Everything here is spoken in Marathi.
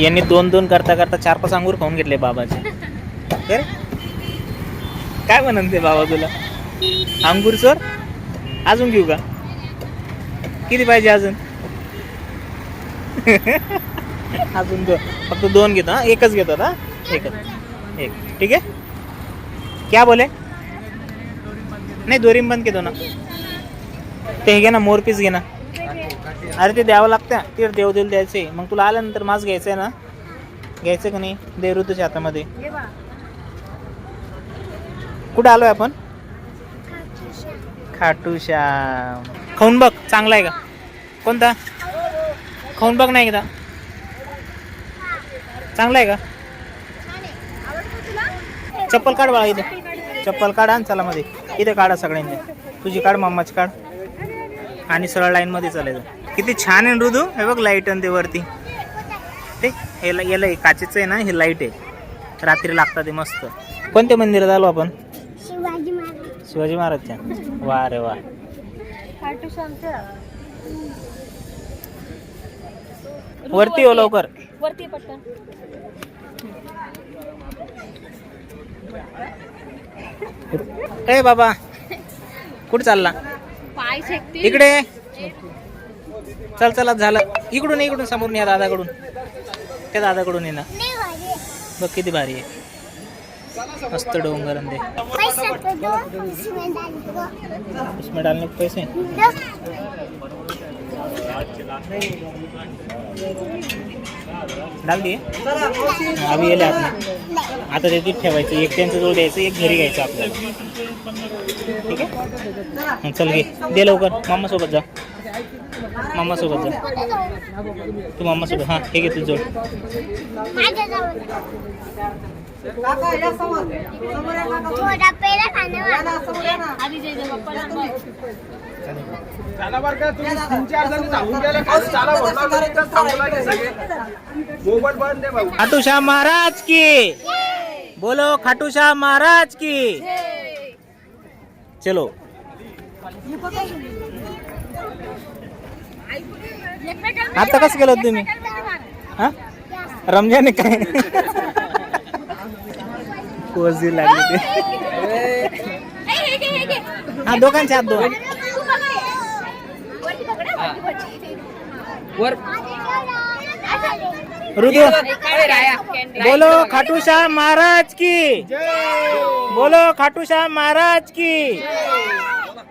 यांनी 2-2 करता करता 4-5 अंगूर खाऊन घेतले बाबाचे. काय म्हणते बाबा तुला? अंगूर सर अजून घेऊ का? किती पाहिजे अजून? अजून 2. फक्त 2 घेतो. हा एकच घेतो ना. एक ठीक आहे. क्या बोले? नाही दोरीम बंद घेतो ना. ते घे ना मोरपीस घे ना. अरे ते द्यावं लागतं ते देवदेल द्यायचे. मग तुला आल्यानंतर मास घ्यायचं आहे ना. घ्यायचं का नाही? दे ऋतूच्या हातामध्ये. कुठे आलोय आपण? खाटूश्याम. खाऊन बघ चांगला आहे का? कोणता? खाऊन बघ नाही एकदा. चांगला आहे का? चप्पल काढ बाळा इथे. चप्पल काढा आणि चला मध्ये. इथे काढा सगळ्यांनी. तुझी काढ मम्माची काढ आणि सरळ लाईन मध्ये चालायचं. किती छान आहे ऋतू. हे बघ लाईट आणि ते वरती ते याला काचेचं आहे ना. हे लाईट आहे रात्री लागतात ते मस्त. कोणत्या मंदिरात आलो आपण? शिवाजी महाराजच्या. वा रे वा. वरती हो लवकर. वरती पटकन. ए बाबा कुठे चालला? पाय शेकते इकडे चल चला झालं. इकडून समोरून या दादाकडून. त्या दादाकडून ये ना. बघ किती भारी आहे. मस्त डोंगर ते. उसमें डालने के पैसे डाल दिए. अभी येले आपण आता ते तिथे ठेवायचं. एक त्यांचं जवळ द्यायचं. एक घरी घ्यायचं आपल्याला. ठीक आहे. चल घे दे लवकर. मम्मा सोबत जा. मम्मा सोबत जा. तू मम्मा सोबत. हां हे घे तुझं जोड. खाटूश्याम महाराज की बोलो. खाटूश्याम महाराज की चलो. आता कसं केलं तुम्ही? हा रमजान काय कोजी लागली ते. हा दोघांचे हात दोन. ऋतू बोलो खाटूश्याम महाराज की. बोलो खाटूश्याम महाराज की.